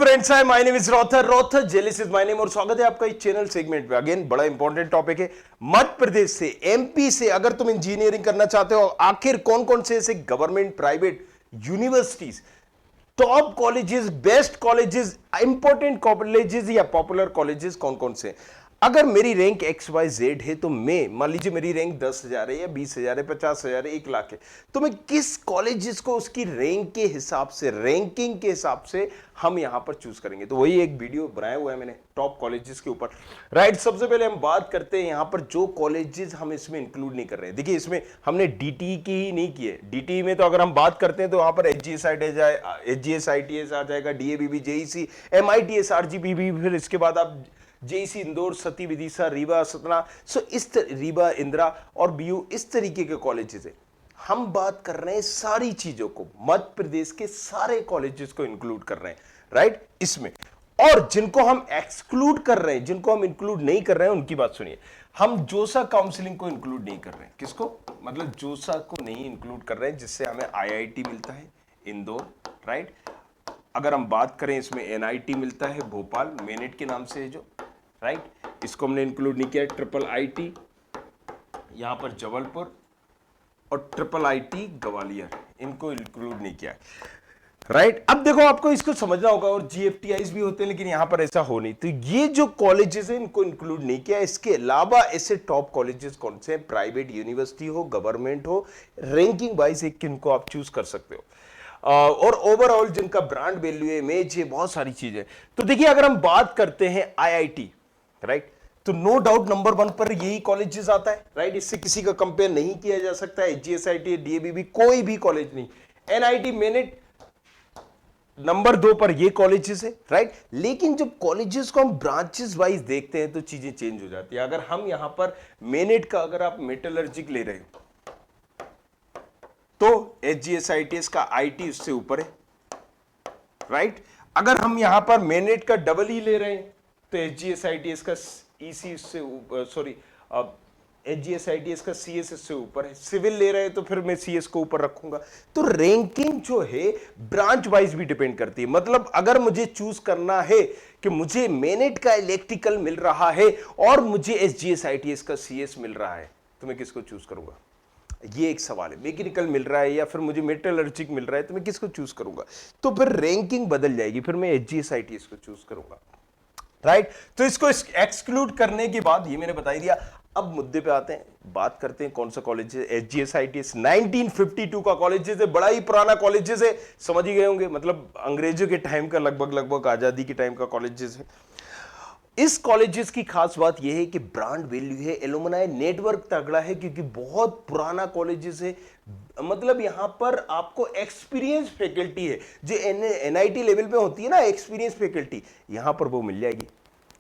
Friends, hi, my name is रॉथर। रॉथर जेलिस इज माय नेम और स्वागत है आपका इस चैनल सेगमेंट पे। अगेन बड़ा इंपॉर्टेंट टॉपिक है। मध्य प्रदेश से, एमपी से अगर तुम इंजीनियरिंग करना चाहते हो, आखिर कौन कौन से ऐसे government private universities, top colleges, best colleges, important colleges या पॉपुलर कॉलेजेस कौन कौन से। अगर मेरी रैंक XYZ है तो मैं, मान लीजिए मेरी रैंक 10,000 है या 20,000 है, 50,000 है, 1 लाख है, तो मैं किस कॉलेजेस को उसकी रैंक के हिसाब से, रैंकिंग के हिसाब से हम यहां पर चूज करेंगे। तो वही एक वीडियो बनाया हुआ है मैंने टॉप कॉलेजेस के ऊपर। राइट, सबसे पहले हम बात करते हैं यहां पर जो कॉलेजेस हम इसमें इंक्लूड नहीं कर रहे हैं। देखिए, इसमें हमने DTE की ही नहीं की है। DTE में तो अगर हम बात करते हैं तो वहां पर HGS ITS आ जाएगा, DABB, JEC, MITS, RGPB, फिर इसके बाद आप JEC इंदौर, सती, विदिशा, रीवा, सतना, रीवा, इंदिरा और BU, इस तरीके के कॉलेजेस है। हम बात कर रहे हैं सारी चीजों को, मध्य प्रदेश के सारे कॉलेजेस को इंक्लूड कर रहे हैं, राइट, इसमें। और जिनको हम एक्सक्लूड कर रहे हैं, जिनको हम इंक्लूड नहीं कर रहे हैं, उनकी बात सुनिए। हम जोसा काउंसलिंग को इंक्लूड नहीं कर रहे हैं। किसको? मतलब जोसा को नहीं इंक्लूड कर रहे हैं, जिससे हमें IIT मिलता है इंदौर, राइट। अगर हम बात करें, इसमें NIT मिलता है भोपाल, मेनेट के नाम से है जो, राइट, इसको हमने इंक्लूड नहीं किया। IIIT यहां पर जबलपुर और IIIT ग्वालियर, इनको इंक्लूड नहीं किया, राइट। अब देखो, आपको इसको समझना होगा, और GFTIs भी होते हैं, लेकिन यहां पर ऐसा हो नहीं। तो ये जो कॉलेजेस हैं, इनको इंक्लूड नहीं किया। इसके अलावा ऐसे टॉप कॉलेजेस कौन से हैं? प्राइवेट यूनिवर्सिटी हो, गवर्नमेंट हो, रैंकिंग वाइज एक किनको आप चूज कर सकते हो, और ओवरऑल जिनका ब्रांड वैल्यू है, इमेज है, बहुत सारी चीजें। तो देखिए, अगर हम बात करते हैं IIT, राइट, तो नो डाउट नंबर 1 पर यही कॉलेजेस आता है, राइट। इससे किसी का कंपेयर नहीं किया जा सकता है। HGSIT, DABB, कोई भी कॉलेज नहीं। NIT, मेनेट नंबर 2 पर ये कॉलेजेस है, राइट। लेकिन जब कॉलेजेस को हम ब्रांचेस वाइज देखते हैं तो चीजें चेंज हो जाती है। अगर हम यहां पर मेनेट का, अगर आप मेटलर्जिक ले रहे हो तो HGSITS का IT उससे ऊपर है, राइट। अगर हम यहां पर मेनेट का डबल ले रहे हैं तो HGSITS का EC उससे ऊपर, सॉरी, HGSITS का CS इससे ऊपर है। सिविल ले रहे हैं तो फिर मैं CS को ऊपर रखूंगा। तो रैंकिंग जो है ब्रांच वाइज भी डिपेंड करती है। मतलब अगर मुझे चूज करना है कि मुझे मेनेट का इलेक्ट्रिकल मिल रहा है और मुझे HGSITS का CS मिल रहा है, तो मैं किसको चूज करूंगा? ये एक सवाल है। मैकेनिकल मिल रहा है या फिर मुझे मेटलर्जिक मिल रहा है, तो मैं किसको चूज करूंगा? तो फिर रैंकिंग बदल जाएगी, फिर मैं HGSITS को चूज करूंगा, राइट। तो इसको एक्सक्लूड करने के बाद ये मैंने बता ही दिया। अब मुद्दे पे आते हैं, बात करते हैं कौन सा कॉलेज है। HGSITS 1952 का कॉलेज है, बड़ा ही पुराना कॉलेज है, समझ ही गए होंगे। मतलब अंग्रेजों के टाइम का, लगभग आजादी के टाइम का कॉलेज है। इस कॉलेजेस की खास बात यह है कि ब्रांड वैल्यू है, एलुमनाई नेटवर्क तगड़ा है, क्योंकि बहुत पुराना कॉलेजेस है। मतलब यहां पर आपको एक्सपीरियंस फैकल्टी है, जो NIT लेवल पे होती है ना, एक्सपीरियंस फैकल्टी, यहां पर वो मिल जाएगी,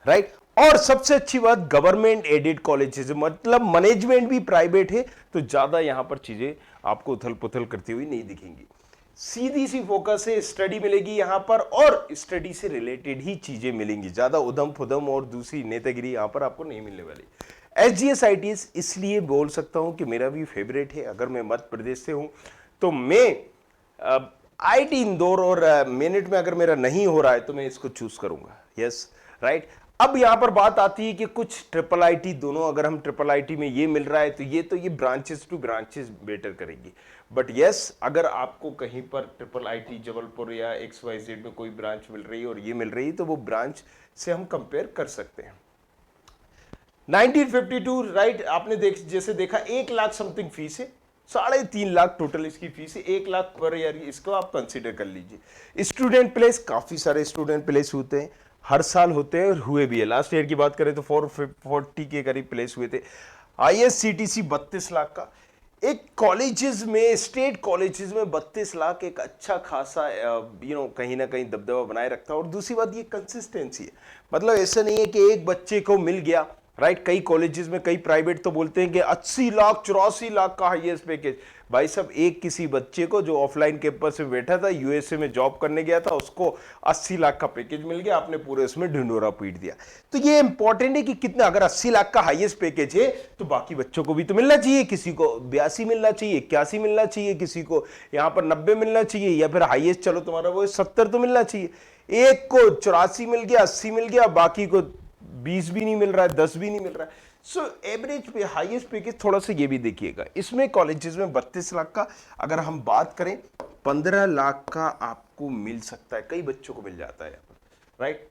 राइट। और सबसे अच्छी बात, गवर्नमेंट एडेड कॉलेजेस, मतलब मैनेजमेंट भी प्राइवेट है, तो ज्यादा यहां पर चीजें आपको उथल पुथल करती हुई नहीं दिखेंगी। सीधी सी फोकस है, स्टडी मिलेगी यहां पर, और स्टडी से रिलेटेड ही चीजें मिलेंगी। ज्यादा उधम फुदम और दूसरी नेतागिरी यहां पर आपको नहीं मिलने वाली। HGSITS इसलिए बोल सकता हूं कि मेरा भी फेवरेट है। अगर मैं मध्य प्रदेश से हूं तो मैं IIT इंदौर और मेनेट में अगर मेरा नहीं हो रहा है तो मैं इसको चूज करूंगा, यस, राइट। अब यहां पर बात आती है कि कुछ IIIT, दोनों अगर हम IIIT में ये मिल रहा है तो ये ब्रांचेस टू ब्रांचेस बेटर करेंगी। बट यस, अगर आपको कहीं पर IIIT जबलपुर या XYZ में कोई ब्रांच मिल रही है और ये मिल रही है, तो वो ब्रांच से हम कंपेयर कर सकते हैं। 1952, राइट, आपने जैसे देखा 1 लाख समथिंग फीस है, 3.5 लाख टोटल इसकी फीस है, 1 लाख पर ईयर, इसको आप कंसीडर कर लीजिए। स्टूडेंट प्लेस, काफी सारे स्टूडेंट प्लेस होते हैं, हर साल होते हैं और हुए भी है। लास्ट ईयर की बात करें तो 440 के करीब प्लेस हुए थे। ISCTC 32 लाख का। एक कॉलेजेस में, स्टेट कॉलेजेस में 32 लाख एक अच्छा खासा कहीं ना कहीं दबदबा बनाए रखता है। और दूसरी बात, ये कंसिस्टेंसी है। मतलब ऐसा नहीं है कि एक बच्चे को मिल गया, राइट। कई कॉलेजेस में, कई प्राइवेट तो बोलते हैं कि 80 लाख 84 लाख का हाईएस्ट पैकेज। भाई साहब, एक किसी बच्चे को जो ऑफलाइन कैंपस में बैठा था, USA में जॉब करने गया था, उसको 80 लाख का पैकेज मिल गया, आपने पूरे उसमें ढिंडोरा पीट दिया। तो ये इंपॉर्टेंट है कि कितना, अगर 80 लाख का हाईएस्ट पैकेज है तो बाकी बच्चों को भी तो मिलना चाहिए। किसी को 82 मिलना चाहिए, 81 मिलना चाहिए, किसी को यहां पर 90 मिलना चाहिए, या फिर हाईएस्ट चलो तुम्हारा वो 70 तो मिलना चाहिए। एक को 84 मिल गया, 80 मिल गया, बाकी को 20 भी नहीं मिल रहा है, 10 भी नहीं मिल रहा है। सो एवरेज पे हाईएस्ट पैकेज थोड़ा सा ये भी देखिएगा, इसमें कॉलेजेस में 32 लाख का, अगर हम बात करें 15 लाख का आपको मिल सकता है, कई बच्चों को मिल जाता है यहाँ पर, राइट।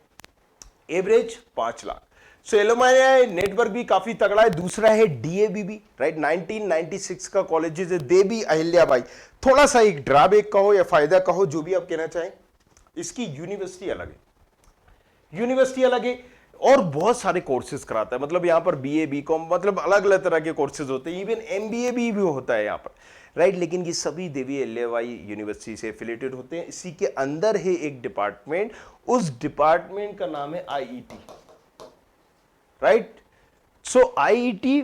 एवरेज 5 लाख। सो एलुमनाई नेटवर्क भी काफी तगड़ा है। दूसरा है डीएवीबी, राइट, 1996 का कॉलेजेस है, देवी अहिल्याबाई। थोड़ा सा एक ड्रॉबैक कहो या फायदा कहो, जो भी आप कहना चाहें, इसकी यूनिवर्सिटी अलग है, यूनिवर्सिटी अलग है और बहुत सारे कोर्सेज कराता है। मतलब यहाँ पर बीए बीकॉम मतलब अलग अलग तरह के कोर्सेज होते हैं, इवन एमबीए भी होता है यहाँ पर, राइट। लेकिन ये सभी देवी अहिल्याबाई यूनिवर्सिटी से एफिलेटेड होते हैं। इसी के अंदर है एक डिपार्टमेंट, उस डिपार्टमेंट का नाम है आईईटी, राइट। सो आईईटी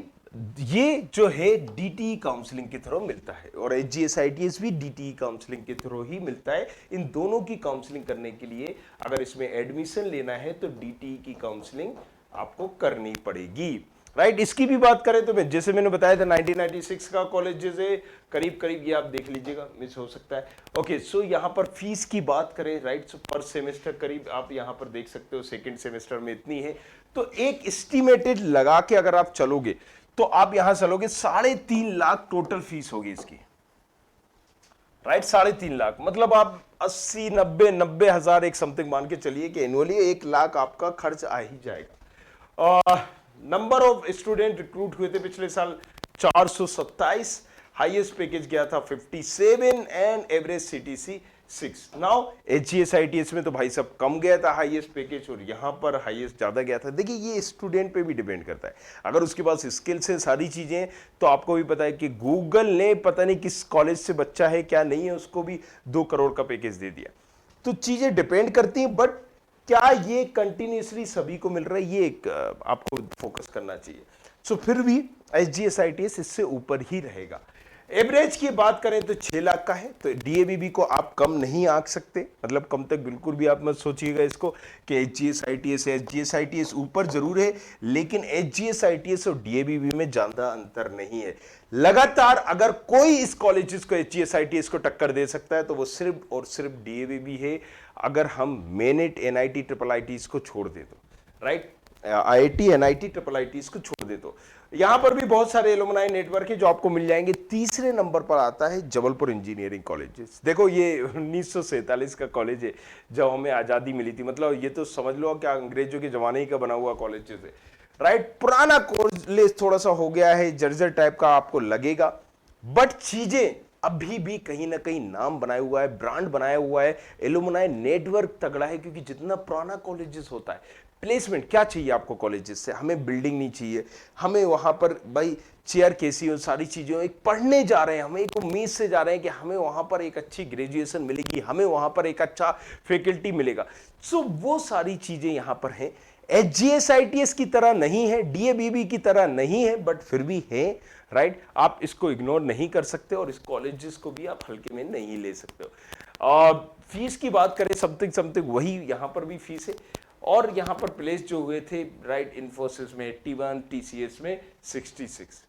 ये जो है डीटीई काउंसलिंग के थ्रू मिलता है और एचजीएसआईटीएस भी डीटीई काउंसलिंग के थ्रू ही मिलता है। इन दोनों की काउंसलिंग करने के लिए अगर इसमें एडमिशन लेना है तो डीटीई की काउंसलिंग आपको करनी पड़ेगी, राइट। इसकी भी बात करें तो मैं जैसे मैंने बताया था 1996 का कॉलेज है, करीब करीब ये आप देख लीजिएगा, मिस हो सकता है। ओके, सो यहाँ पर फीस की बात करें, राइट, सो पर सेमेस्टर करीब आप यहाँ पर देख सकते हो सेकेंड सेमेस्टर में इतनी है। तो एक एस्टिमेटेड लगा के अगर आप चलोगे तो आप यहां चलोगे 3.5 लाख टोटल फीस होगी इसकी, राइट। 3.5 लाख मतलब आप 80-90 हजार एक समथिंग मान के चलिए कि एनुअली 1 लाख आपका खर्च आ ही जाएगा। नंबर ऑफ स्टूडेंट रिक्रूट हुए थे पिछले साल 427, हाईएस्ट पैकेज गया था 57 एंड एवरेज सीटीसी 6। नाउ एचजीएसआईटीएस में तो भाई सब कम गया था हाईएस्ट पैकेज और यहां पर हाईएस्ट ज्यादा गया था। देखिए ये स्टूडेंट पे भी डिपेंड करता है, अगर उसके पास स्किल्स है, सारी चीजें हैं, तो आपको भी पता है कि गूगल ने पता नहीं किस कॉलेज से बच्चा है क्या नहीं है, उसको भी 2 करोड़ का पैकेज दे दिया। तो चीजें डिपेंड करती हैं, बट क्या ये कंटिन्यूसली सभी को मिल रहा है, ये एक आपको फोकस करना चाहिए। सो फिर भी एचजीएसआईटीएस इससे ऊपर ही रहेगा। एवरेज की बात करें तो 6 लाख का है, तो डीएवीबी को आप कम नहीं आंक सकते, मतलब कम तक बिल्कुल भी आप मत सोचिएगा इसको कि एचजीएसआईटीएस ऊपर जरूर है, लेकिन एचजीएसआईटीएस और डीएवीबी में ज्यादा अंतर नहीं है। लगातार अगर कोई इस कॉलेजेस को एचजीएसआईटीएस को टक्कर दे सकता है तो वो सिर्फ और सिर्फ डीएवीबी है, अगर हम मेनेट एनआईटी ट्रिपल आईटीज को छोड़ दे तो, right, IIT NIT triple ITs को छोड़ दे तो। यहां पर भी बहुत सारे एलुमनाई नेटवर्क है जो आपको मिल जाएंगे। तीसरे नंबर पर आता है जबलपुर इंजीनियरिंग कॉलेजेस। देखो ये 1947 का कॉलेज है, जब हमें आजादी मिली थी, मतलब ये तो समझ लो क्या अंग्रेजों के जमाने ही का बना हुआ कॉलेज है, राइट। पुराना कॉलेज थोड़ा सा हो गया है, जर्जर टाइप का आपको लगेगा, बट चीजें अभी भी कहीं ना कहीं नाम बनाया हुआ है, ब्रांड बनाया हुआ है, एलुमनाई नेटवर्क तगड़ा है, क्योंकि जितना पुराना कॉलेजेस होता है, प्लेसमेंट क्या चाहिए आपको कॉलेजेस से, हमें बिल्डिंग नहीं चाहिए, हमें वहां पर भाई चेयर कैसी हो, सारी चीजें, एक पढ़ने जा रहे हैं, हमें एक उम्मीद से जा रहे हैं कि हमें वहां पर एक अच्छी ग्रेजुएशन मिलेगी, हमें वहां पर एक अच्छा फैकल्टी मिलेगा। सो वो सारी चीजें यहां पर हैं। एचजीएसआईटीएस की तरह नहीं है, डीएवीबी की तरह नहीं है, बट फिर भी है, राइट। आप इसको इग्नोर नहीं कर सकते और इस कॉलेजेस को भी आप हल्के में नहीं ले सकते हो। फीस की बात करें समथिंग समथिंग वही यहां पर भी फीस है, और यहां पर प्लेस जो हुए थे, राइट, इन्फोसिस में 81, टीसीएस में 66।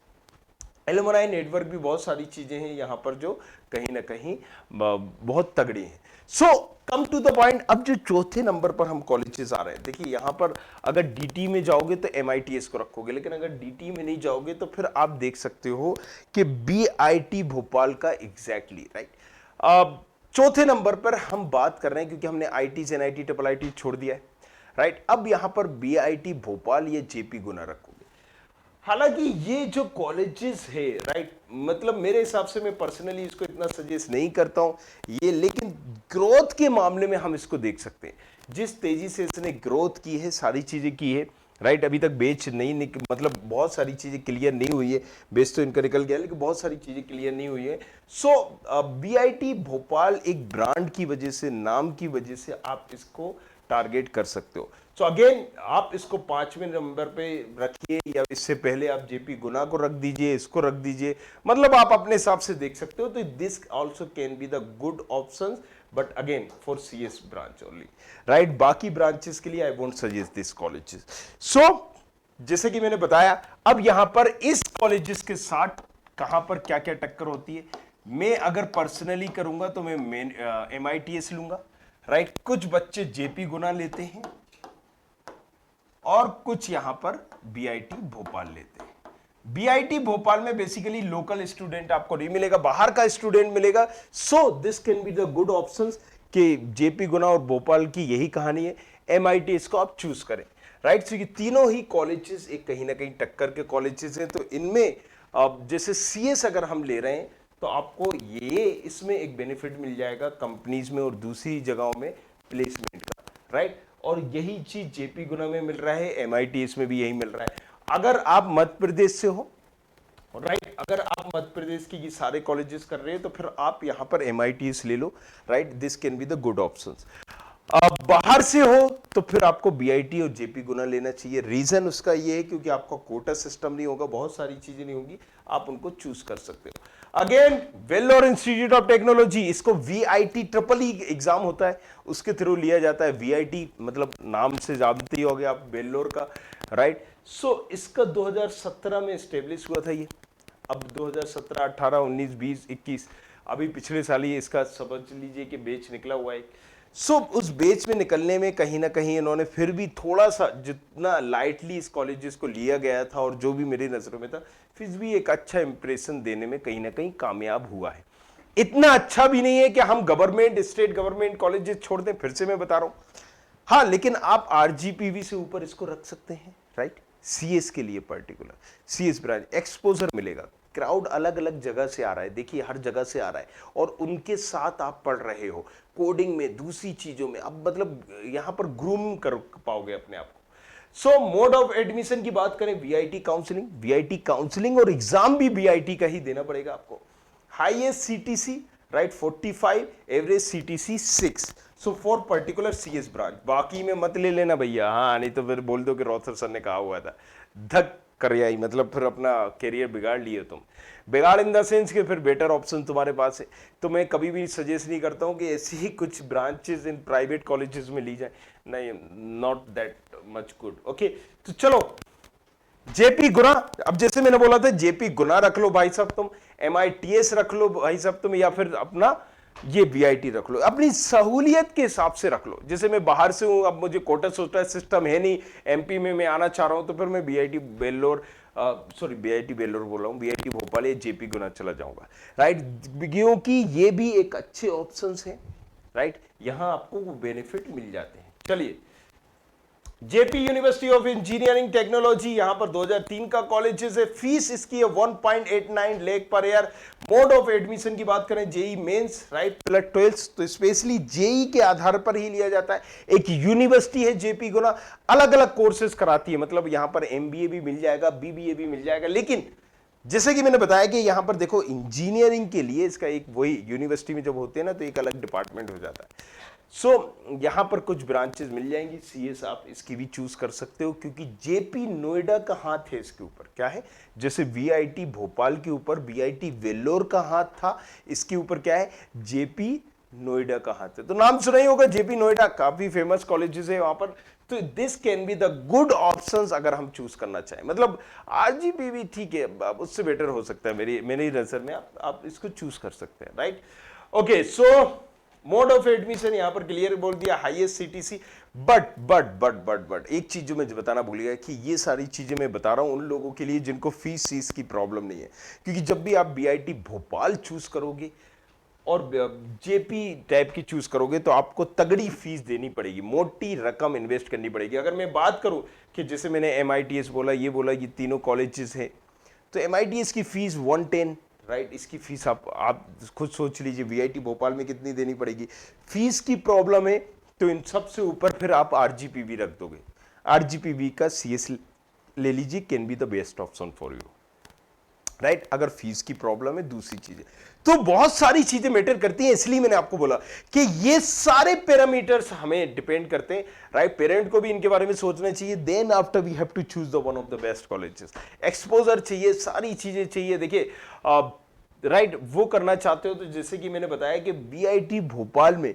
एलुमनाई नेटवर्क भी बहुत सारी चीजें हैं यहां पर जो कहीं ना कहीं बहुत तगड़ी हैं। सो कम टू द पॉइंट, अब जो चौथे नंबर पर हम कॉलेजेस आ रहे हैं, देखिए यहां पर अगर डीटी में जाओगे तो एमआईटीएस को रखोगे, लेकिन अगर डीटी में नहीं जाओगे तो फिर आप देख सकते हो कि बीआईटी भोपाल का एग्जैक्टली, राइट। चौथे नंबर पर हम बात कर रहे हैं क्योंकि हमने आईटी एनआईटी ट्रिपल आईटी छोड़ दिया है, राइट। अब यहां पर बीआईटी भोपाल या जेपी गुना रखोगे। हालांकि ये जो कॉलेजेस है, राइट, मतलब मेरे हिसाब से मैं पर्सनली इसको इतना सजेस्ट नहीं करता हूं ये, लेकिन ग्रोथ के मामले में हम इसको देख सकते हैं। जिस तेजी से इसने ग्रोथ की है, सारी चीजें की है, राइट। अभी तक बेच नहीं मतलब बहुत सारी चीजें क्लियर नहीं हुई है, बेच तो इनका निकल गया लेकिन बहुत सारी चीजें क्लियर नहीं हुई है। सो बीआईटी भोपाल एक ब्रांड की वजह से, नाम की वजह से आप इसको टारगेट कर सकते हो। सो अगेन आप इसको 5वें नंबर पे रखिए, या इससे पहले आप जेपी गुना को रख दीजिए, इसको रख दीजिए, मतलब आप अपने हिसाब से देख सकते हो। तो this also can be the good options, but again for CS branch only, right. बाकी ब्रांचेस के लिए I won't suggest this colleges. So जैसे कि मैंने बताया, अब यहां पर इस कॉलेजेस के साथ कहां पर क्या क्या टक्कर होती है, मैं अगर पर्सनली करूंगा तो मैं एमआईटीएस लूंगा, राइट। कुछ बच्चे जेपी गुना लेते हैं और कुछ यहां पर बीआईटी भोपाल लेते हैं। बीआईटी भोपाल में बेसिकली लोकल स्टूडेंट आपको नहीं मिलेगा, बाहर का स्टूडेंट मिलेगा। So this can be the good options कि जेपी गुना और भोपाल की यही कहानी है। एमआईटी इसको आप चूज करें, राइट। सो ये तीनों ही कॉलेजेस एक कहीं ना कहीं टक्कर के कॉलेजेस हैं। तो इनमें जैसे सीएस अगर हम ले रहे हैं तो आपको ये इसमें एक बेनिफिट मिल जाएगा कंपनीज में और दूसरी जगहों में प्लेसमेंट का, राइट। और यही चीज जेपी गुना में मिल रहा है, एमआईटीएस में भी यही मिल रहा है। अगर आप मध्य प्रदेश से हो, राइट, अगर आप मध्य प्रदेश की ये सारे कॉलेजेस कर रहे हैं तो फिर आप यहां पर एमआईटीएस ले लो, right. This can be the good options. बाहर से हो तो फिर आपको बीआईटी और जेपी गुना लेना चाहिए। रीजन उसका ये है क्योंकि आपका कोटा सिस्टम नहीं होगा, बहुत सारी चीजें नहीं होंगी, आप उनको चूज कर सकते हो। Again Vellore institute of technology, इसको वीआईटी ट्रिपल ई एग्जाम होता है, उसके थ्रू लिया जाता है। वीआईटी मतलब नाम से जानते ही होंगे आप वेल्लोर का, राइट। सो इसका 2017 में स्टेब्लिश हुआ था ये। अब 2017, 18, 19, 20, 21, अभी पिछले साल ही इसका समझ लीजिए कि बैच निकला हुआ है। सो उस बैच में निकलने में कहीं ना कहीं इन्होंने फिर भी थोड़ा सा, जितना लाइटली इस कॉलेजेस को लिया गया था और जो भी मेरी नजरों में था, फिर भी एक अच्छा इंप्रेशन देने में कहीं ना कहीं कामयाब हुआ है। इतना अच्छा भी नहीं है कि हम गवर्नमेंट, स्टेट गवर्नमेंट कॉलेजेस छोड़ दें, फिर से मैं बता रहा हूं। हाँ, लेकिन आप आरजीपीवी से ऊपर इसको रख सकते हैं, राइट। सीएस के लिए पर्टिकुलर सीएस ब्रांच एक्सपोजर मिलेगा, क्राउड अलग अलग जगह से आ रहा है, देखिए हर जगह से आ रहा है, और उनके साथ आप पढ़ रहे हो कोडिंग में, दूसरी चीजों में, अब मतलब यहां पर ग्रूम कर पाओगे अपने आप को। सो मोड ऑफ एडमिशन की बात करें, वीआईटी काउंसलिंग और एग्जाम भी वीआईटी का ही देना पड़ेगा आपको। Highest CTC, right, 45, average CTC 6। So for particular CS branch, बाकी में मत ले लेना भैया, हाँ, नहीं तो फिर बोल दो कि रॉथर सर ने कहा हुआ था, धक कर आई, मतलब फिर अपना करियर बिगाड़ लिए तुम। बिगाड़ इन द सेंस कि फिर बेटर ऑप्शन तुम्हारे पास है। तो मैं कभी भी सजेस्ट नहीं करता हूं कि ऐसी ही कुछ ब्रांचेस इन प्राइवेट कॉलेजेस में ली जाए, नहीं, not that much good. Okay, तो चलो जेपी गुना, अब जैसे मैंने बोला था जेपी गुना रख लो भाई साहब तुम, एमआईटीएस रख लो भाई साहब तुम, या फिर अपना ये बीआईटी रख लो, अपनी सहूलियत के हिसाब से रख लो। जैसे मैं बाहर से हूं, अब मुझे कोटा सोटा सिस्टम है नहीं, एमपी में मैं आना चाह रहा हूं, तो फिर मैं बीआईटी बेल्लोर, बीआईटी बेल्लोर बोल रहा हूं, बीआईटी भोपाल या जेपी गुना चला जाऊंगा, राइट। क्योंकि ये भी एक अच्छे ऑप्शंस हैं, राइट, यहां आपको वो बेनिफिट मिल जाते हैं। चलिए, JP university of engineering technology, यहां पर 2003 का कॉलेज है, फीस इसकी है 1.89 lakh per year. Mode of admission की बात करें, जेई मेंस, राइट, प्लस 12, तो स्पेशली जेई के आधार पर ही लिया जाता है। एक यूनिवर्सिटी है जेपी गुना, अलग अलग कोर्सेज कराती है, मतलब यहां पर एमबीए भी मिल जाएगा, बीबीए भी मिल जाएगा। लेकिन जैसे कि मैंने बताया कि यहां पर देखो इंजीनियरिंग के लिए इसका एक, वही यूनिवर्सिटी में जब होते हैं ना तो एक अलग डिपार्टमेंट हो जाता है। सो यहां पर कुछ ब्रांचेस मिल जाएंगी, सीएस आप इसकी भी चूज कर सकते हो, क्योंकि जेपी नोएडा का हाथ है इसके ऊपर। क्या है, जैसे वीआईटी भोपाल के ऊपर बीआईटी वेल्लोर का हाथ था, इसके ऊपर क्या है, जेपी नोएडा का हाथ है। तो नाम सुना ही होगा जेपी नोएडा, काफी फेमस कॉलेजेस है वहां पर। तो this can be the good options अगर हम चूज करना चाहें। मतलब आरजीपी भी ठीक है, उससे बेटर हो सकता है मेरी नजर में, आप इसको चूज कर सकते हैं, right. Okay, so mode of admission यहां पर क्लियर बोल दिया, हाईएस्ट सीटीसी। बट एक चीज जो मैं बताना भूल गया कि ये सारी चीजें मैं बता रहा हूं उन लोगों के लिए जिनको फीस की प्रॉब्लम नहीं है, क्योंकि जब भी आप बीआईटी भोपाल चूज करोगे और जेपी टाइप की चूज करोगे तो आपको तगड़ी फीस देनी पड़ेगी, मोटी रकम इन्वेस्ट करनी पड़ेगी। अगर मैं बात करूं कि जैसे मैंने एमआईटीएस बोला, ये तीनों कॉलेजेस हैं, तो एमआईटीएस की फीस 110, राइट, इसकी फीस आप खुद सोच लीजिए वीआईटी भोपाल में कितनी देनी पड़ेगी। फीस की प्रॉब्लम है तो इन सबसे ऊपर फिर आप आरजीपीवी रख दोगे, आरजीपीवी का सीएस ले लीजिए, can be the best option for you, right. अगर फीस की प्रॉब्लम है, दूसरी चीजें तो बहुत सारी चीजें मैटर करती हैं, इसलिए मैंने आपको बोला कि ये सारे पैरामीटर्स हमें डिपेंड करते हैं, राइट। पेरेंट को भी इनके बारे में सोचना चाहिए, then after we have to choose the one of the best colleges. Exposure चाहिए, सारी चीजें चाहिए। देखिए राइट, वो करना चाहते हो तो जैसे कि मैंने बताया कि बीआईटी भोपाल में,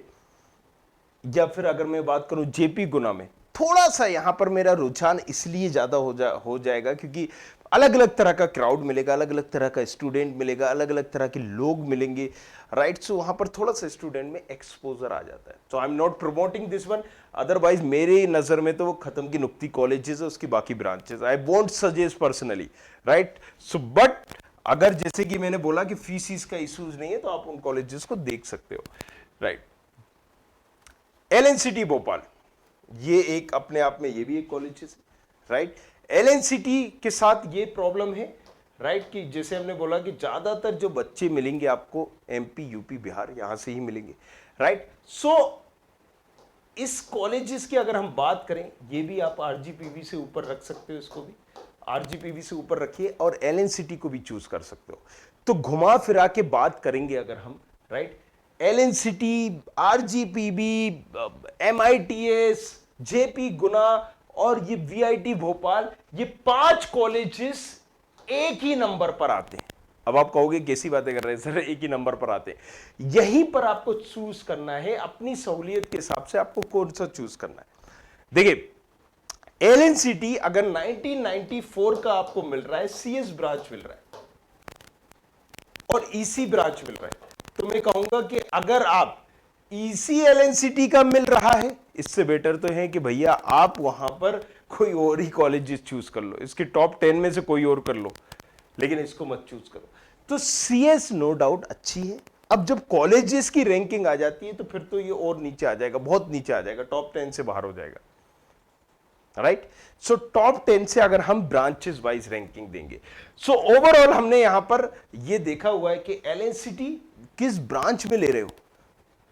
या फिर अगर मैं बात करूं जेपी गुना में, थोड़ा सा यहां पर मेरा रुझान इसलिए ज्यादा हो जाएगा क्योंकि अलग अलग तरह का क्राउड मिलेगा, अलग अलग तरह का स्टूडेंट मिलेगा, अलग अलग तरह के लोग मिलेंगे, राइट। सो वहां पर थोड़ा सा स्टूडेंट में एक्सपोजर आ जाता है। So I am not promoting this one, otherwise मेरे नजर में तो वो खत्म की नुक्ती कॉलेजेस है, उसकी बाकी branches I won't suggest personally, right. So but अगर जैसे कि मैंने बोला कि फीस का इश्यूज नहीं है तो आप उन कॉलेजेस को देख सकते हो, राइट। एलएनसीटी भोपाल, ये एक अपने आप में ये भी एक कॉलेज है, राइट। एलएनसीटी के साथ ये प्रॉब्लम है, राइट, कि जैसे हमने बोला कि ज्यादातर जो बच्चे मिलेंगे आपको एमपी यूपी बिहार यहां से ही मिलेंगे, राइट। सो इस कॉलेजेस की अगर हम बात करें, ये भी आप आरजीपीवी से ऊपर रख सकते हो, इसको भी आरजीपीवी से ऊपर रखिए और एलएनसीटी को भी चूज कर सकते हो। तो घुमा फिरा के बात करेंगे अगर हम, right, LNCT, RGPV, MITS, JP Guna और ये वीआईटी भोपाल, ये 5 कॉलेजेस एक ही नंबर पर आते हैं। अब आप कहोगे कैसी बातें कर रहे हैं सर, एक ही नंबर पर आते हैं। यहीं पर आपको चूज करना है, अपनी सहूलियत के हिसाब से आपको कौन सा चूज करना है। देखिए, एलएनसीटी अगर 1994 का आपको मिल रहा है, सीएस ब्रांच मिल रहा है और ईसी ब्रांच मिल रहा है, तो मैं कहूंगा कि अगर आप ईसी एलएनसीटी का मिल रहा है, इससे बेटर तो है कि भैया आप वहां पर कोई और ही कॉलेजेस चूज कर लो, इसके टॉप 10 में से कोई और कर लो, लेकिन इसको मत चूज करो। तो सीएस नो डाउट अच्छी है। अब जब कॉलेजेस की रैंकिंग आ जाती है तो फिर तो ये और नीचे आ जाएगा, बहुत नीचे आ जाएगा, टॉप 10 से बाहर हो जाएगा, राइट। सो टॉप 10 से अगर हम ब्रांचेस वाइज रैंकिंग देंगे, सो ओवरऑल हमने यहां पर ये देखा हुआ है कि एलएनसीटी किस ब्रांच में ले रहे हो,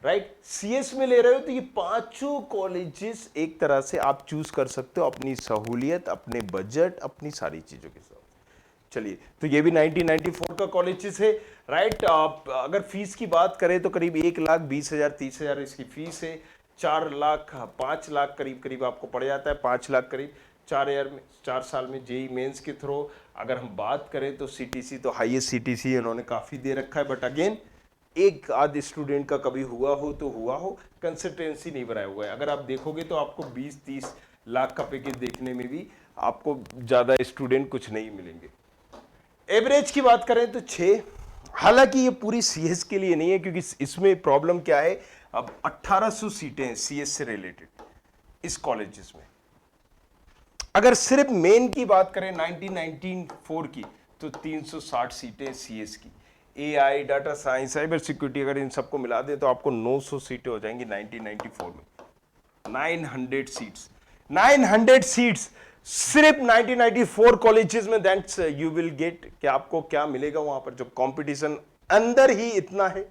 राइट, सीएस में ले रहे हो, तो ये 5 कॉलेजेस एक तरह से आप चूज कर सकते हो अपनी सहूलियत, अपने बजट, अपनी सारी चीजों के साथ। चलिए, तो ये भी 1994 का कॉलेजेस है, राइट। आप अगर फीस की बात करें तो करीब 1,20,000 30,000 इसकी फीस है। 4 लाख 5 लाख करीब करीब आपको पड़ जाता है, 5 लाख करीब 4 साल में जेई मेंस के थ्रू। अगर हम बात करें तो सीटीसी तो हाईएस्ट सीटीसी इन्होंने काफी दे रखा है, बट अगेन एक आध स्टूडेंट का कभी हुआ हो तो हुआ हो, कंसिस्टेंसी नहीं बनाया हुआ है। अगर आप देखोगे तो आपको 20-30 लाख का पैकेज देखने में भी आपको ज्यादा स्टूडेंट कुछ नहीं मिलेंगे। एवरेज की बात करें तो 6, हालांकि ये पूरी सीएस के लिए नहीं है, क्योंकि इसमें प्रॉब्लम क्या है, अब 1800 सीटें हैं सीएस से रिलेटेड इस कॉलेजेस में। अगर सिर्फ मेन की बात करें 1994 की, तो 360 सीटें सीएस की। AI, data science, cyber security अगर इन सबको मिला दे तो आपको 900 सीटें हो जाएंगी 1994 में। 900 सीट्स, 900 सीट्स सिर्फ 1994 कॉलेजेस में, दैट्स यू विल गेट कि आपको क्या मिलेगा वहां पर, जब कंपटीशन अंदर ही इतना है,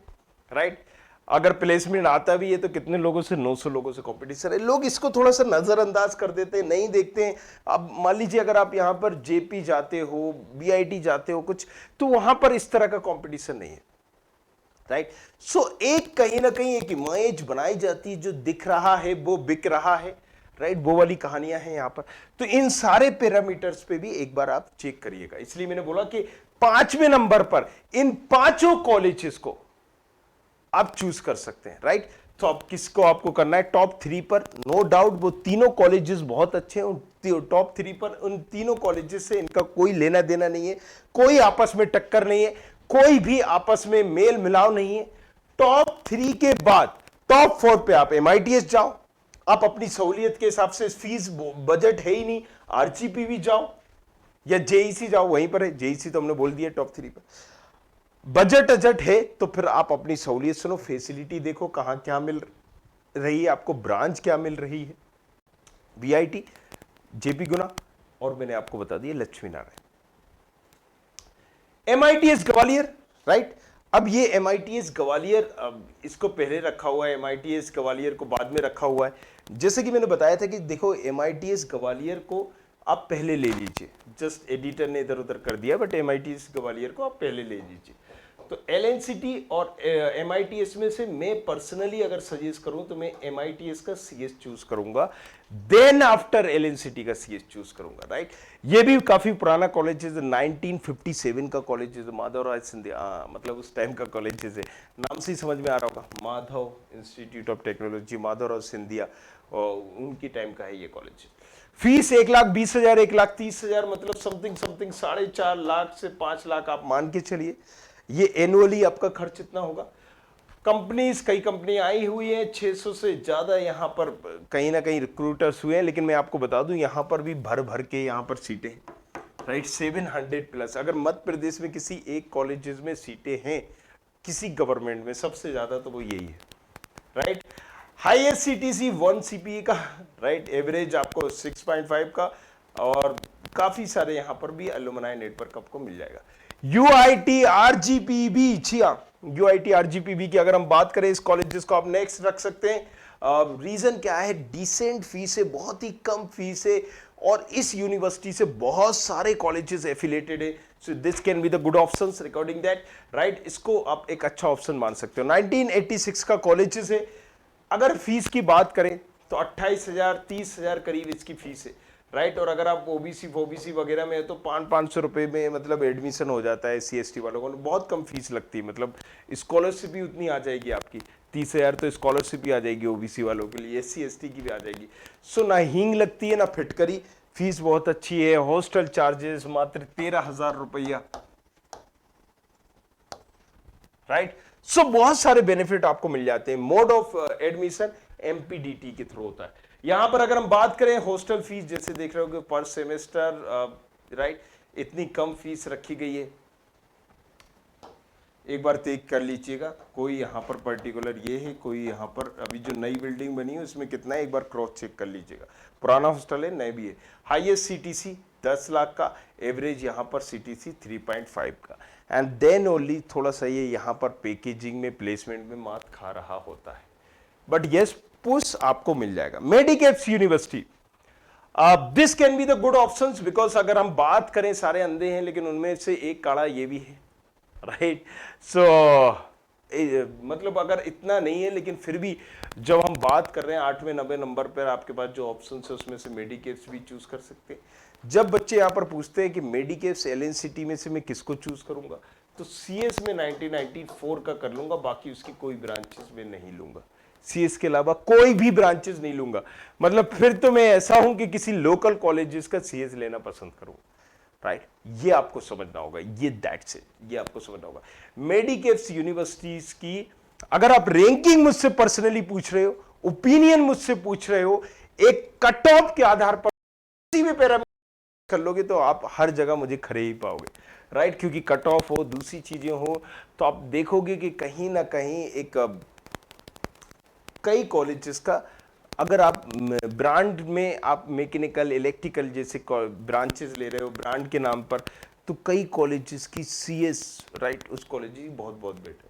राइट। अगर प्लेसमेंट आता भी है तो कितने लोगों से, 900 लोगों से कंपटीशन है। लोग इसको थोड़ा सा नजरअंदाज कर देते हैं, नहीं देखते हैं। अब मान लीजिए अगर आप यहां पर जेपी जाते हो, बीआईटी जाते हो कुछ, तो वहां पर इस तरह का कंपटीशन नहीं है, राइट। सो एक कहीं ना कहीं एक इमेज बनाई जाती है, जो दिख रहा है वो बिक रहा है, राइट, वो वाली कहानियां हैं यहां पर। तो इन सारे पैरामीटर्स पे भी एक बार आप चेक करिएगा। इसलिए मैंने बोला कि 5वें नंबर पर इन 5 कॉलेजेस को आप चूज कर सकते हैं, राइट। तो अब किसको आपको करना है, टॉप 3 पर। नो डाउट वो तीनों कॉलेजेस बहुत अच्छे हैं, टॉप 3 पर उन तीनों कॉलेजेस से इनका कोई लेना देना नहीं है, कोई आपस में टक्कर नहीं है, कोई भी आपस में मेल मिलाव नहीं है। टॉप 3 के बाद टॉप 4 पे आप एमआईटीएस जाओ, आप अपनी सहूलियत के हिसाब से, फीस बजट है ही नहीं, आरजीपीवी जाओ या जेईसी जाओ, वहीं पर है। जेईसी तो हमने बोल दिया टॉप 3 पर। बजट अजट है तो फिर आप अपनी सहूलियत सुनो, फैसिलिटी देखो कहां क्या मिल रही है आपको, ब्रांच क्या मिल रही है, वीआईटी, जेपी गुना और मैंने आपको बता दिया लक्ष्मी नारायण। MITS Gwalior, right. अब ये एमआईटीएस ग्वालियर, इसको पहले रखा हुआ है, एमआईटीएस ग्वालियर को बाद में रखा हुआ है। जैसे कि मैंने बताया था कि देखो एमआईटीएस ग्वालियर को आप पहले ले लीजिए, जस्ट एडिटर ने इधर उधर कर दिया, बट एमआईटीएस ग्वालियर को आप पहले ले लीजिए। तो LNCT और MITS में से मैं पर्सनली अगर सजेस्ट करूं तो मैं MITS का CS चूज करूंगा, देन आफ्टर LNCT का CS चूज करूंगा, राइट। ये भी काफी पुराना कॉलेज है, 1957 का कॉलेज है, माधवराव सिंधिया, मतलब उस टाइम का कॉलेज है, नाम से ही समझ में आ रहा होगा, Madhav institute of technology, Madhavrao Scindia, और उनकी टाइम का है ये कॉलेज। फीस 1,20,000, 1,30,000, मतलब समथिंग 4.5 लाख से 5 लाख आप मान के चलिए, ये एनुअली आपका खर्च इतना होगा। कंपनीज, कई कंपनी आई हुई है, 600 से ज्यादा यहाँ पर कहीं ना कहीं रिक्रूटर्स हुए हैं, लेकिन मैं आपको बता दूं यहाँ पर भी भर भर के यहाँ पर सीटें, राइट, 700+। अगर मध्य प्रदेश में किसी एक कॉलेजेस में सीटें हैं किसी गवर्नमेंट में, सबसे ज्यादा तो वो यही है, राइट। हाईएस्ट CTC 1 CPA का, राइट, एवरेज आपको 6.5 का, और काफी सारे यहां पर भी एलुमनाई नेटवर्क आपको मिल जाएगा। UIT RGPB, UIT RGPB की अगर हम बात करें, इस कॉलेजेस को आप नेक्स्ट रख सकते हैं। रीजन क्या है? डिसेंट फीस है, बहुत ही कम फीस है, और इस यूनिवर्सिटी से बहुत सारे कॉलेजेस एफिलेटेड है, so this can be the good options regarding that, right. इसको आप एक अच्छा ऑप्शन मान सकते हो। 1986 का कॉलेजेस है। अगर फीस की बात करें तो 28,000 30,000 करीब इसकी फीस है, राइट। और अगर आप ओबीसी वगैरह में है तो 500 रुपए में मतलब एडमिशन हो जाता है। SC ST वालों को बहुत कम फीस लगती है, मतलब स्कॉलरशिप भी उतनी आ जाएगी आपकी, 30,000 तो स्कॉलरशिप भी आ जाएगी OBC वालों के लिए, SC ST की भी आ जाएगी। सो ना हींग लगती है ना फिटकरी, फीस बहुत अच्छी है। हॉस्टल चार्जेस मात्र 13,000 रुपया, राइट। सो बहुत सारे बेनिफिट आपको मिल जाते हैं। मोड ऑफ एडमिशन MPDT के थ्रू होता है। यहां पर अगर हम बात करें हॉस्टल फीस, जैसे देख रहे हो पर सेमेस्टर, राइट, इतनी कम फीस रखी गई है। एक बार चेक कर लीजिएगा, कोई यहाँ पर पर्टिकुलर ये है, कोई यहाँ पर अभी जो नई बिल्डिंग बनी है उसमें कितना है, एक बार क्रॉस चेक कर लीजिएगा। पुराना हॉस्टल है, नए भी है। हाईएस्ट CTC 10 लाख का, एवरेज यहाँ पर CTC 3.5 का, एंड देन ओनली थोड़ा सा ये यहाँ पर पैकेजिंग में, प्लेसमेंट में मात खा रहा होता है, बट यस पुश आपको मिल जाएगा। Medicaps university, this can be the good options, because अगर हम बात करें, सारे अंधे हैं लेकिन उनमें से एक काड़ा ये भी है, राइट। सो मतलब अगर इतना नहीं है, लेकिन फिर भी जब हम बात कर रहे हैं 8वें 9वें नंबर पर आपके पास जो ऑप्शन है उसमें से मेडिकेप्स भी चूज कर सकते हैं। जब बच्चे यहाँ पर पूछते हैं कि मेडिकेप्स LNCT में से मैं किसको चूज करूंगा, तो CS में 1994 का कर लूंगा, बाकी उसकी कोई ब्रांचेस में नहीं लूंगा। CS के अलावा कोई भी ब्रांचेस नहीं लूंगा। मतलब फिर तो मैं ऐसा हूं कि किसी लोकल कॉलेजेस का CS लेना पसंद करूंगा, राइट। ये आपको समझना होगा, ये दैट्स इट, ये आपको समझना होगा। मेडिकेप्स यूनिवर्सिटीज की अगर आप रैंकिंग मुझसे पर्सनली पूछ रहे हो, ओपिनियन मुझसे पूछ रहे हो, एक कट ऑफ के आधार पर किसी भी पैरामीटर कर लोगे तो आप हर जगह मुझे खड़े ही पाओगे, राइट। क्योंकि कट ऑफ हो, दूसरी चीजें हो, तो आप देखोगे कि कहीं ना कहीं एक कई कॉलेजेस का, अगर आप ब्रांड में आप मैकेनिकल, इलेक्ट्रिकल जैसे ब्रांचेस ले रहे हो ब्रांड के नाम पर, तो कई कॉलेजेस की CS, राइट, उस कॉलेज की बहुत बहुत बेटर।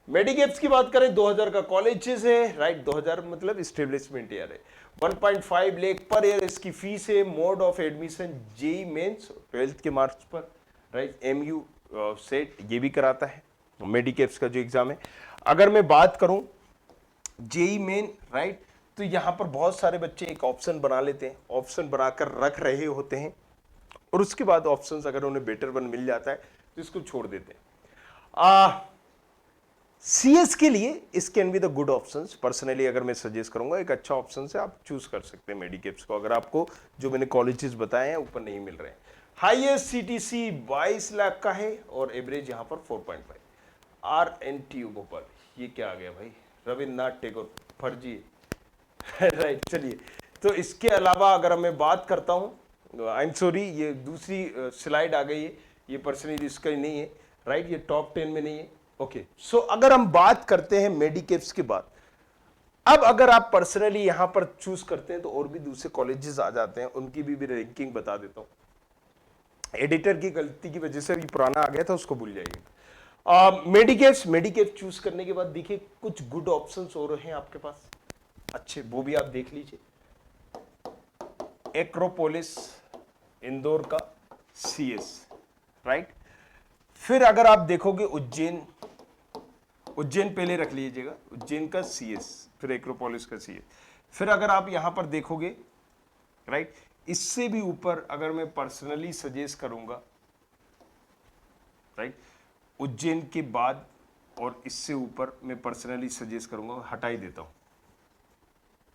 मेडिकेप्स की बात करें, 2000 का कॉलेजेस है, राइट, 2000 मतलब स्टेब्लिशमेंट ईयर है। 1.5 लाख पर ईयर इसकी फीस है। Mode of admission JEE mains 12th के मार्क्स पर, राइट, MU सेट ये भी कराता है मेडिकेप्स का जो एग्जाम है। अगर मैं बात करूं JEE मेन, राइट, तो यहां पर बहुत सारे बच्चे एक ऑप्शन बना लेते हैं, ऑप्शन बनाकर रख रहे होते हैं, और उसके बाद ऑप्शंस अगर उन्हें बेटर वन मिल जाता है तो इसको छोड़ देते हैं। CS के लिए इस can be the good options. Personally अगर मैं सजेस्ट करूंगा, एक अच्छा ऑप्शन है, आप चूज कर सकते हैं मेडिकेप्स को, अगर आपको जो मैंने कॉलेजेस बताए हैं ऊपर नहीं मिल रहे हैं। हाईएस्ट CTC 22 लाख का है, और एवरेज यहां पर 4.5। RNTU भोपाल, ये क्या आ गया भाई, रविन्द्रनाथ टैगोर फर्जी राइट। चलिए, तो इसके अलावा अगर मैं बात करता हूं, आई एम सॉरी, ये दूसरी स्लाइड आ गई है, ये पर्सनली इसका ही नहीं है, राइट, ये टॉप 10 में नहीं है। ओके, सो अगर हम बात करते हैं मेडिकेप्स के बाद, अब अगर आप पर्सनली यहां पर चूज करते हैं तो और भी दूसरे कॉलेजेस आ जाते हैं, उनकी भी रैंकिंग बता देता हूं। एडिटर की गलती की वजह से अभी पुराना आ गया था, उसको भूल जाइए। मेडिकेप्स चूज करने के बाद देखिए कुछ गुड ऑप्शंस हो रहे हैं आपके पास, अच्छे, वो भी आप देख लीजिए। एक्रोपोलिस इंदौर का CS, राइट। फिर अगर आप देखोगे उज्जैन उज्जैन पहले रख लीजिएगा, उज्जैन का CS, फिर एक्रोपोलिस का CS। फिर अगर आप यहां पर देखोगे, राइट, इससे भी ऊपर अगर मैं पर्सनली सजेस्ट करूंगा, राइट, उज्जैन के बाद और इससे ऊपर मैं पर्सनली सजेस्ट करूंगा, हटा ही देता हूं।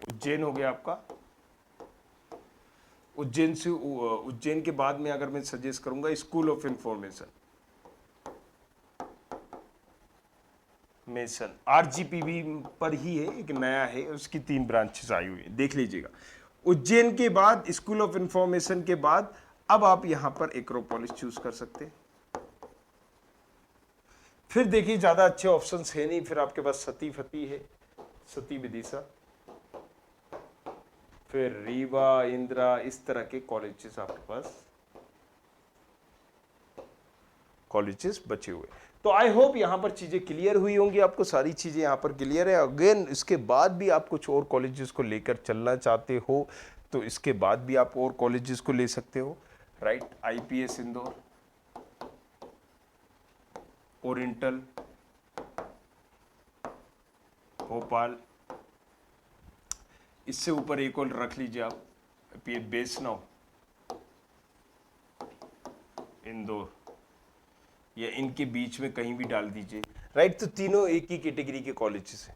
उज्जैन हो गया आपका, उज्जैन से उज्जैन के बाद में अगर मैं सजेस्ट करूंगा school of information mason, RGPV पर ही है, एक नया है, उसकी 3 ब्रांचेस आई हुई है, देख लीजिएगा। उज्जैन के बाद स्कूल ऑफ इंफॉर्मेशन के बाद अब आप यहां पर एक्रोपोलिस चूज कर सकते हैं। फिर देखिए ज्यादा अच्छे ऑप्शंस है नहीं, फिर आपके पास सती फती है, सती विदिशा, फिर रीवा, इंदिरा, इस तरह के कॉलेजेस आपके पास कॉलेजेस बचे हुए। तो आई होप यहां पर चीजें क्लियर हुई होंगी, आपको सारी चीजें यहां पर क्लियर है। अगेन इसके बाद भी आप कुछ और कॉलेजेस को लेकर चलना चाहते हो तो इसके बाद भी आप और कॉलेजेस को ले सकते हो, right. IPS Indore, oriental Bhopal, इससे ऊपर एक और रख लीजिए आप, वैष्णव इंदौर, या इनके बीच में कहीं भी डाल दीजिए, राइट। तो तीनों एक ही कैटेगरी के कॉलेजेस हैं,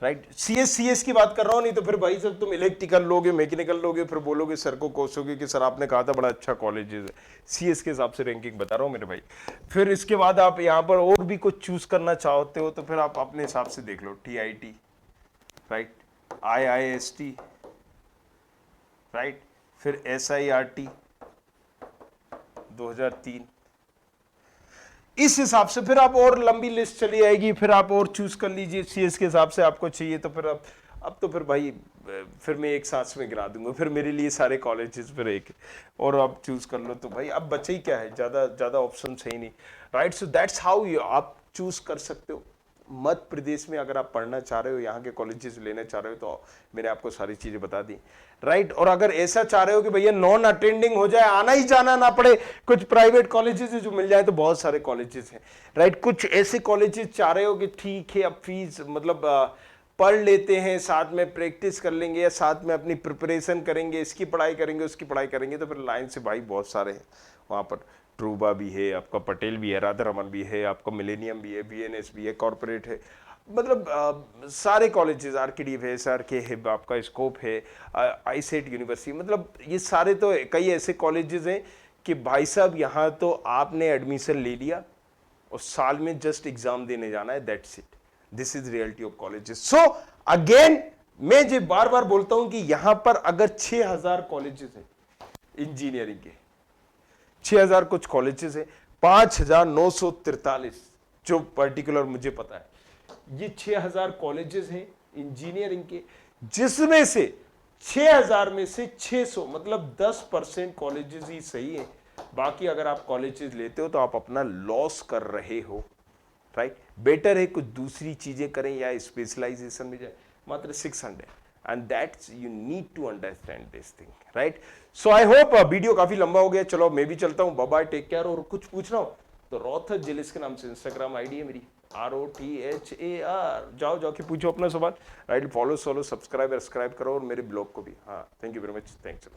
राइट। CS की बात कर रहा हूं, नहीं तो फिर भाई साहब तुम इलेक्ट्रिकल लोगे, मैकेनिकल लोगे, फिर बोलोगे सर को कोसोगे कि सर आपने कहा था बड़ा अच्छा कॉलेज है। CS के हिसाब से रैंकिंग बता रहा हूं मेरे भाई। फिर इसके बाद आप यहाँ पर और भी कुछ चूज करना चाहते हो तो फिर आप अपने हिसाब से देख लो, TIT, राइट, IIST, राइट, फिर SIRT 2003, इस हिसाब से फिर आप और लंबी लिस्ट चली आएगी, फिर आप और चूज कर लीजिए CS के हिसाब से आपको चाहिए तो फिर अब तो फिर भाई फिर मैं एक सांस में गिरा दूंगा, फिर मेरे लिए सारे कॉलेजेस फिर एक, और आप चूज कर लो तो भाई अब बचे ही क्या है, ज्यादा ऑप्शन है ही नहीं, right. So that's how you आप चूज कर सकते हो। मध्य प्रदेश में अगर आप पढ़ना चाह रहे हो, यहाँ के कॉलेजेस लेना चाह रहे हो तो मैंने आपको सारी चीजें बता दी, राइट। और अगर ऐसा चाह रहे हो कि भैया नॉन अटेंडिंग हो जाए, आना ही जाना ना पड़े, कुछ प्राइवेट कॉलेजेस जो मिल जाए, तो बहुत सारे कॉलेजेस हैं, राइट। कुछ ऐसे कॉलेजेस चाह रहे हो कि ठीक है अब फीस मतलब पढ़ लेते हैं, साथ में प्रैक्टिस कर लेंगे या साथ में अपनी प्रिपरेशन करेंगे, इसकी पढ़ाई करेंगे उसकी पढ़ाई करेंगे, तो फिर लाइन से भाई बहुत सारे हैं वहाँ पर। ट्रूबा भी है आपका, पटेल भी है, राधा रमन भी है आपका, मिलेनियम भी है, VNS भी है, कॉर्पोरेट है, मतलब सारे कॉलेजेस, RKD है, SRK है, आपका स्कोप है, ISET यूनिवर्सिटी, मतलब ये सारे तो कई ऐसे कॉलेजेस हैं कि भाई साहब यहाँ तो आपने एडमिशन ले लिया और साल में जस्ट एग्जाम देने जाना है, that's it. This is reality of colleges. So again मैं जो बार बार बोलता हूं कि यहां पर अगर 6000 कॉलेजेस हैं इंजीनियरिंग के, 6000 कुछ कॉलेजेस है, 5943 जो पर्टिकुलर मुझे पता है, ये 6000 कॉलेजेस हैं इंजीनियरिंग के, जिसमें से 6000 में से 600 मतलब 10% कॉलेजेस ही सही है। बाकी अगर आप कॉलेजेस लेते हो तो आप अपना लॉस कर रहे हो, राइट। बेटर है कुछ दूसरी चीजें करें या स्पेशलाइजेशन में जाए। मात्र 600, and that's you need to understand this thing, right. So I hope video काफी लंबा हो गया, चलो मैं भी चलता हूं, बाय बाय, टेक केयर। और कुछ पूछना हो तो रोहतक जेलिस के नाम से इंस्टाग्राम आईडी है मेरी, ROTHAR, जाओ जाके पूछो अपना सवाल, राइट। फॉलो सब्सक्राइब करो और मेरे ब्लॉग को भी। हाँ, thank you very much, thanks.